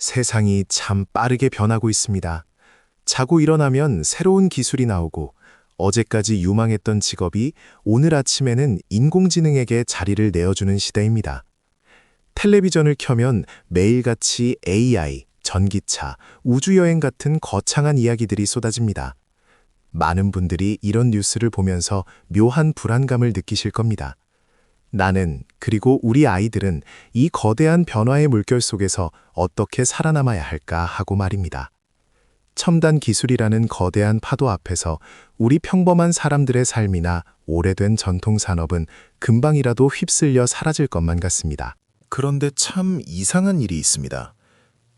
세상이 참 빠르게 변하고 있습니다. 자고 일어나면 새로운 기술이 나오고 어제까지 유망했던 직업이 오늘 아침에는 인공지능에게 자리를 내어주는 시대입니다. 텔레비전을 켜면 매일같이 AI, 전기차, 우주여행 같은 거창한 이야기들이 쏟아집니다. 많은 분들이 이런 뉴스를 보면서 묘한 불안감을 느끼실 겁니다. 나는, 그리고 우리 아이들은 이 거대한 변화의 물결 속에서 어떻게 살아남아야 할까 하고 말입니다. 첨단 기술이라는 거대한 파도 앞에서 우리 평범한 사람들의 삶이나 오래된 전통 산업은 금방이라도 휩쓸려 사라질 것만 같습니다. 그런데 참 이상한 일이 있습니다.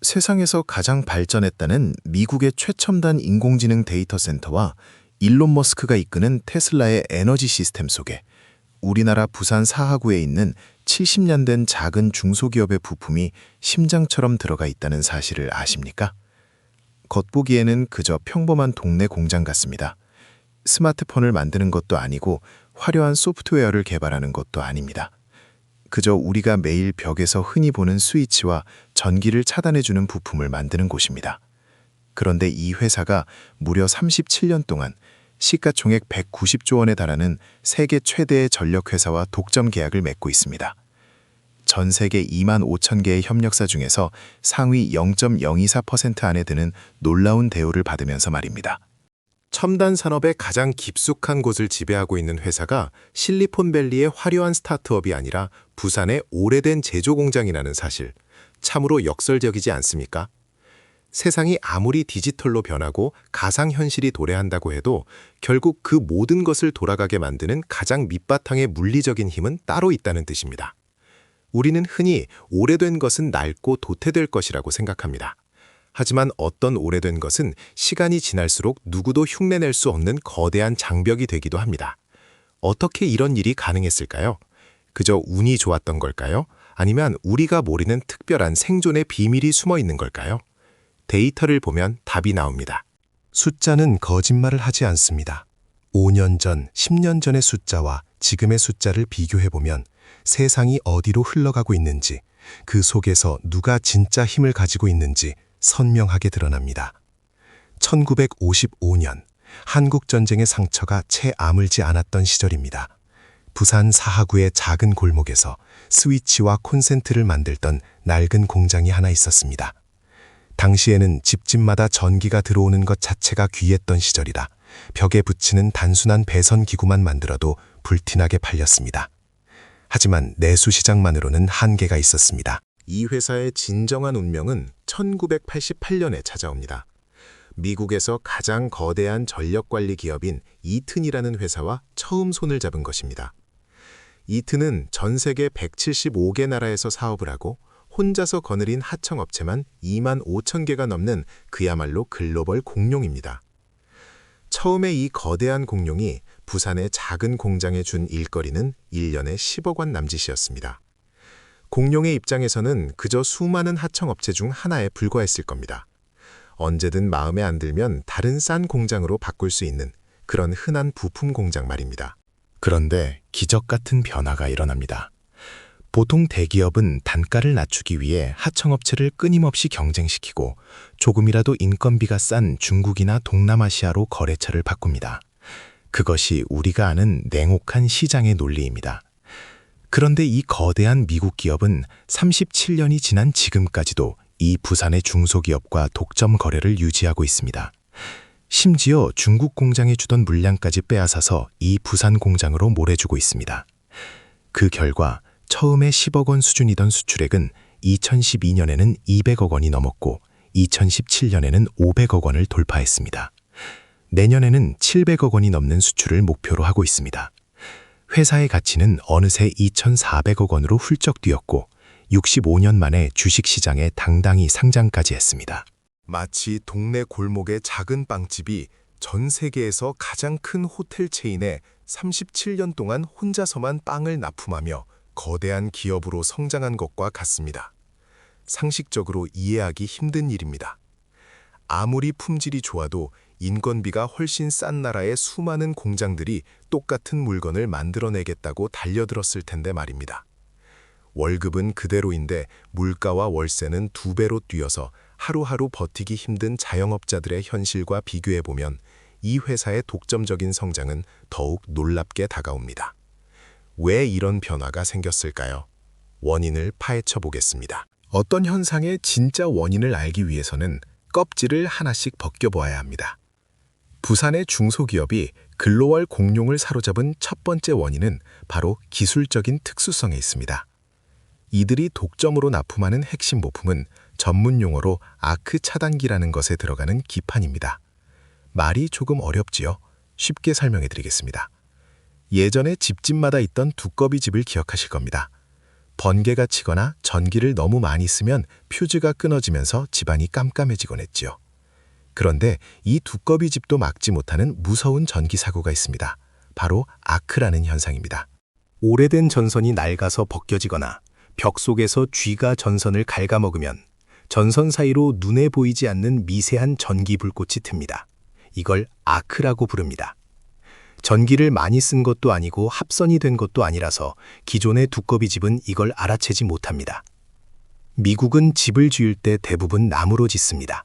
세상에서 가장 발전했다는 미국의 최첨단 인공지능 데이터 센터와 일론 머스크가 이끄는 테슬라의 에너지 시스템 속에 우리나라 부산 사하구에 있는 70년 된 작은 중소기업의 부품이 심장처럼 들어가 있다는 사실을 아십니까? 겉보기에는 그저 평범한 동네 공장 같습니다. 스마트폰을 만드는 것도 아니고 화려한 소프트웨어를 개발하는 것도 아닙니다. 그저 우리가 매일 벽에서 흔히 보는 스위치와 전기를 차단해주는 부품을 만드는 곳입니다. 그런데 이 회사가 무려 37년 동안 시가총액 190조 원에 달하는 세계 최대의 전력회사와 독점 계약을 맺고 있습니다. 전 세계 2만 5천 개의 협력사 중에서 상위 0.024% 안에 드는 놀라운 대우를 받으면서 말입니다. 첨단 산업의 가장 깊숙한 곳을 지배하고 있는 회사가 실리콘밸리의 화려한 스타트업이 아니라 부산의 오래된 제조 공장이라는 사실, 참으로 역설적이지 않습니까? 세상이 아무리 디지털로 변하고 가상현실이 도래한다고 해도 결국 그 모든 것을 돌아가게 만드는 가장 밑바탕의 물리적인 힘은 따로 있다는 뜻입니다. 우리는 흔히 오래된 것은 낡고 도태될 것이라고 생각합니다. 하지만 어떤 오래된 것은 시간이 지날수록 누구도 흉내낼 수 없는 거대한 장벽이 되기도 합니다. 어떻게 이런 일이 가능했을까요? 그저 운이 좋았던 걸까요? 아니면 우리가 모르는 특별한 생존의 비밀이 숨어 있는 걸까요? 데이터를 보면 답이 나옵니다. 숫자는 거짓말을 하지 않습니다. 5년 전, 10년 전의 숫자와 지금의 숫자를 비교해보면 세상이 어디로 흘러가고 있는지, 그 속에서 누가 진짜 힘을 가지고 있는지 선명하게 드러납니다. 1955년, 한국전쟁의 상처가 채 아물지 않았던 시절입니다. 부산 사하구의 작은 골목에서 스위치와 콘센트를 만들던 낡은 공장이 하나 있었습니다. 당시에는 집집마다 전기가 들어오는 것 자체가 귀했던 시절이라 벽에 붙이는 단순한 배선 기구만 만들어도 불티나게 팔렸습니다. 하지만 내수 시장만으로는 한계가 있었습니다. 이 회사의 진정한 운명은 1988년에 찾아옵니다. 미국에서 가장 거대한 전력관리 기업인 이튼이라는 회사와 처음 손을 잡은 것입니다. 이튼은 전 세계 175개 나라에서 사업을 하고 혼자서 거느린 하청업체만 2만 5천 개가 넘는 그야말로 글로벌 공룡입니다. 처음에 이 거대한 공룡이 부산의 작은 공장에 준 일거리는 1년에 10억 원 남짓이었습니다. 공룡의 입장에서는 그저 수많은 하청업체 중 하나에 불과했을 겁니다. 언제든 마음에 안 들면 다른 싼 공장으로 바꿀 수 있는 그런 흔한 부품 공장 말입니다. 그런데 기적 같은 변화가 일어납니다. 보통 대기업은 단가를 낮추기 위해 하청업체를 끊임없이 경쟁시키고 조금이라도 인건비가 싼 중국이나 동남아시아로 거래처를 바꿉니다. 그것이 우리가 아는 냉혹한 시장의 논리입니다. 그런데 이 거대한 미국 기업은 37년이 지난 지금까지도 이 부산의 중소기업과 독점 거래를 유지하고 있습니다. 심지어 중국 공장에 주던 물량까지 빼앗아서 이 부산 공장으로 몰아주고 있습니다. 그 결과 처음에 10억 원 수준이던 수출액은 2012년에는 200억 원이 넘었고 2017년에는 500억 원을 돌파했습니다. 내년에는 700억 원이 넘는 수출을 목표로 하고 있습니다. 회사의 가치는 어느새 2,400억 원으로 훌쩍 뛰었고 65년 만에 주식시장에 당당히 상장까지 했습니다. 마치 동네 골목의 작은 빵집이 전 세계에서 가장 큰 호텔 체인에 37년 동안 혼자서만 빵을 납품하며 거대한 기업으로 성장한 것과 같습니다. 상식적으로 이해하기 힘든 일입니다. 아무리 품질이 좋아도 인건비가 훨씬 싼 나라의 수많은 공장들이 똑같은 물건을 만들어내겠다고 달려들었을 텐데 말입니다. 월급은 그대로인데 물가와 월세는 2배로 뛰어서 하루하루 버티기 힘든 자영업자들의 현실과 비교해보면 이 회사의 독점적인 성장은 더욱 놀랍게 다가옵니다. 왜 이런 변화가 생겼을까요? 원인을 파헤쳐 보겠습니다. 어떤 현상의 진짜 원인을 알기 위해서는 껍질을 하나씩 벗겨보아야 합니다. 부산의 중소기업이 글로벌 공룡을 사로잡은 첫 번째 원인은 바로 기술적인 특수성에 있습니다. 이들이 독점으로 납품하는 핵심 부품은 전문 용어로 아크 차단기라는 것에 들어가는 기판입니다. 말이 조금 어렵지요? 쉽게 설명해 드리겠습니다. 예전에 집집마다 있던 두꺼비 집을 기억하실 겁니다. 번개가 치거나 전기를 너무 많이 쓰면 퓨즈가 끊어지면서 집안이 깜깜해지곤 했지요. 그런데 이 두꺼비 집도 막지 못하는 무서운 전기 사고가 있습니다. 바로 아크라는 현상입니다. 오래된 전선이 낡아서 벗겨지거나 벽 속에서 쥐가 전선을 갉아먹으면 전선 사이로 눈에 보이지 않는 미세한 전기 불꽃이 틉니다. 이걸 아크라고 부릅니다. 전기를 많이 쓴 것도 아니고 합선이 된 것도 아니라서 기존의 두꺼비 집은 이걸 알아채지 못합니다. 미국은 집을 지을 때 대부분 나무로 짓습니다.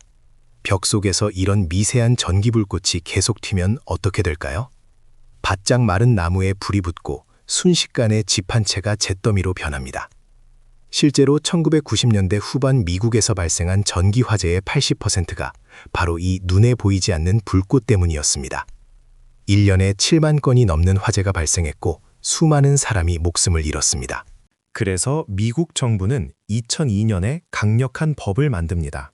벽 속에서 이런 미세한 전기 불꽃이 계속 튀면 어떻게 될까요? 바짝 마른 나무에 불이 붙고 순식간에 집 한 채가 잿더미로 변합니다. 실제로 1990년대 후반 미국에서 발생한 전기 화재의 80%가 바로 이 눈에 보이지 않는 불꽃 때문이었습니다. 1년에 7만 건이 넘는 화재가 발생했고 수많은 사람이 목숨을 잃었습니다. 그래서 미국 정부는 2002년에 강력한 법을 만듭니다.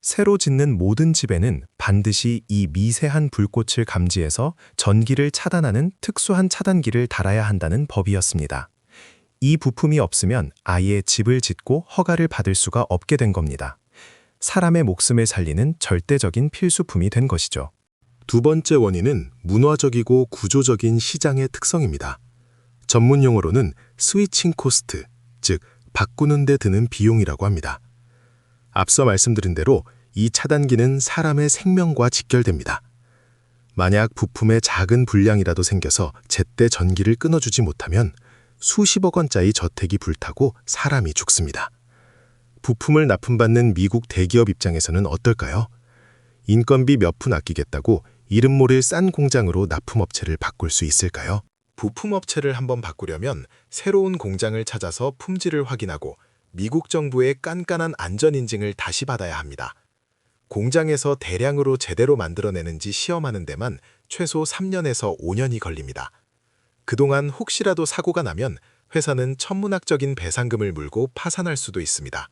새로 짓는 모든 집에는 반드시 이 미세한 불꽃을 감지해서 전기를 차단하는 특수한 차단기를 달아야 한다는 법이었습니다. 이 부품이 없으면 아예 집을 짓고 허가를 받을 수가 없게 된 겁니다. 사람의 목숨을 살리는 절대적인 필수품이 된 것이죠. 두 번째 원인은 문화적이고 구조적인 시장의 특성입니다. 전문 용어로는 스위칭 코스트, 즉 바꾸는 데 드는 비용이라고 합니다. 앞서 말씀드린 대로 이 차단기는 사람의 생명과 직결됩니다. 만약 부품에 작은 불량이라도 생겨서 제때 전기를 끊어주지 못하면 수십억 원짜리 저택이 불타고 사람이 죽습니다. 부품을 납품받는 미국 대기업 입장에서는 어떨까요? 인건비 몇 푼 아끼겠다고 이름 모를 싼 공장으로 납품업체를 바꿀 수 있을까요? 부품업체를 한번 바꾸려면 새로운 공장을 찾아서 품질을 확인하고 미국 정부의 깐깐한 안전인증을 다시 받아야 합니다. 공장에서 대량으로 제대로 만들어내는지 시험하는 데만 최소 3년에서 5년이 걸립니다. 그동안 혹시라도 사고가 나면 회사는 천문학적인 배상금을 물고 파산할 수도 있습니다.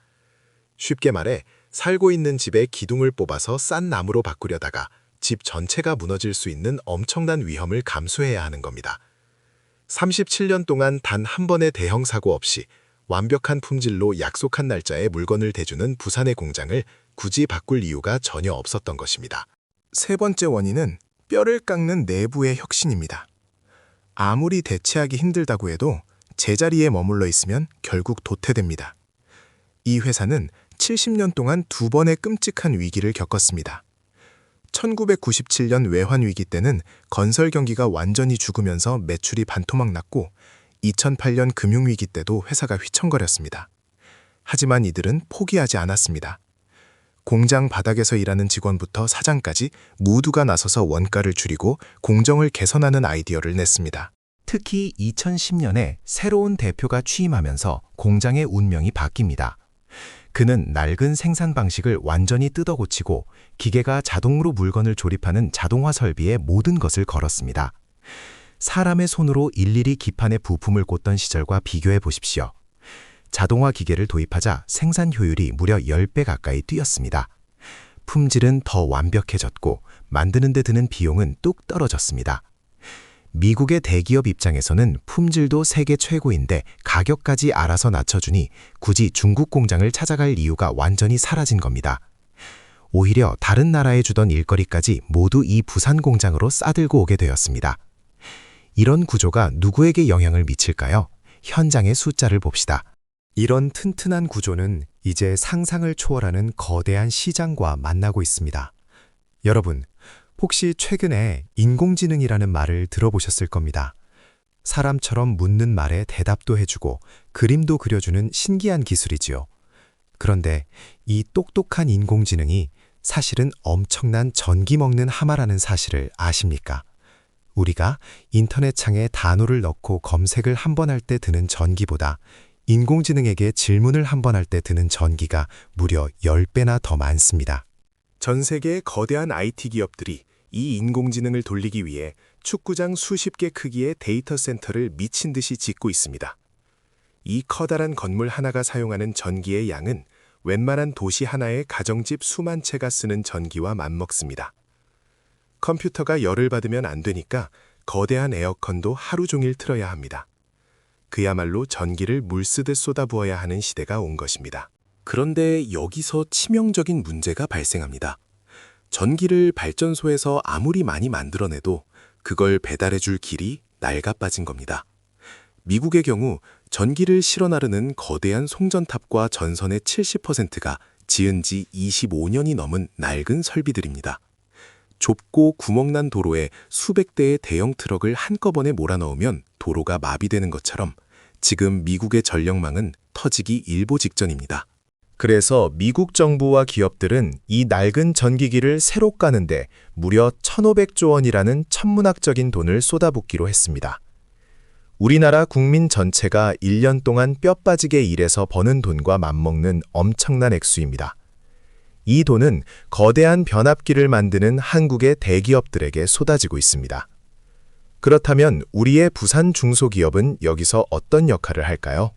쉽게 말해 살고 있는 집의 기둥을 뽑아서 싼 나무로 바꾸려다가 집 전체가 무너질 수 있는 엄청난 위험을 감수해야 하는 겁니다. 37년 동안 단 한 번의 대형 사고 없이 완벽한 품질로 약속한 날짜에 물건을 대주는 부산의 공장을 굳이 바꿀 이유가 전혀 없었던 것입니다. 세 번째 원인은 뼈를 깎는 내부의 혁신입니다. 아무리 대체하기 힘들다고 해도 제자리에 머물러 있으면 결국 도태됩니다. 이 회사는 70년 동안 2번의 끔찍한 위기를 겪었습니다. 1997년 외환위기 때는 건설 경기가 완전히 죽으면서 매출이 반토막 났고 2008년 금융위기 때도 회사가 휘청거렸습니다. 하지만 이들은 포기하지 않았습니다. 공장 바닥에서 일하는 직원부터 사장까지 모두가 나서서 원가를 줄이고 공정을 개선하는 아이디어를 냈습니다. 특히 2010년에 새로운 대표가 취임하면서 공장의 운명이 바뀝니다. 그는 낡은 생산 방식을 완전히 뜯어고치고 기계가 자동으로 물건을 조립하는 자동화 설비에 모든 것을 걸었습니다. 사람의 손으로 일일이 기판에 부품을 꽂던 시절과 비교해 보십시오. 자동화 기계를 도입하자 생산 효율이 무려 10배 가까이 뛰었습니다. 품질은 더 완벽해졌고 만드는 데 드는 비용은 뚝 떨어졌습니다. 미국의 대기업 입장에서는 품질도 세계 최고인데 가격까지 알아서 낮춰주니 굳이 중국 공장을 찾아갈 이유가 완전히 사라진 겁니다. 오히려 다른 나라에 주던 일거리까지 모두 이 부산 공장으로 싸들고 오게 되었습니다. 이런 구조가 누구에게 영향을 미칠까요? 현장의 숫자를 봅시다. 이런 튼튼한 구조는 이제 상상을 초월하는 거대한 시장과 만나고 있습니다. 여러분, 혹시 최근에 인공지능이라는 말을 들어보셨을 겁니다. 사람처럼 묻는 말에 대답도 해주고 그림도 그려주는 신기한 기술이지요. 그런데 이 똑똑한 인공지능이 사실은 엄청난 전기 먹는 하마라는 사실을 아십니까? 우리가 인터넷 창에 단어를 넣고 검색을 한 번 할 때 드는 전기보다 인공지능에게 질문을 한 번 할 때 드는 전기가 무려 10배나 더 많습니다. 전 세계의 거대한 IT 기업들이 이 인공지능을 돌리기 위해 축구장 수십 개 크기의 데이터 센터를 미친 듯이 짓고 있습니다. 이 커다란 건물 하나가 사용하는 전기의 양은 웬만한 도시 하나의 가정집 수만 채가 쓰는 전기와 맞먹습니다. 컴퓨터가 열을 받으면 안 되니까 거대한 에어컨도 하루 종일 틀어야 합니다. 그야말로 전기를 물쓰듯 쏟아부어야 하는 시대가 온 것입니다. 그런데 여기서 치명적인 문제가 발생합니다. 전기를 발전소에서 아무리 많이 만들어내도 그걸 배달해줄 길이 낡아 빠진 겁니다. 미국의 경우 전기를 실어 나르는 거대한 송전탑과 전선의 70%가 지은 지 25년이 넘은 낡은 설비들입니다. 좁고 구멍난 도로에 수백 대의 대형 트럭을 한꺼번에 몰아넣으면 도로가 마비되는 것처럼 지금 미국의 전력망은 터지기 일보 직전입니다. 그래서 미국 정부와 기업들은 이 낡은 전기기를 새로 까는데 무려 1,500조 원이라는 천문학적인 돈을 쏟아붓기로 했습니다. 우리나라 국민 전체가 1년 동안 뼈 빠지게 일해서 버는 돈과 맞먹는 엄청난 액수입니다. 이 돈은 거대한 변압기를 만드는 한국의 대기업들에게 쏟아지고 있습니다. 그렇다면 우리의 부산 중소기업은 여기서 어떤 역할을 할까요?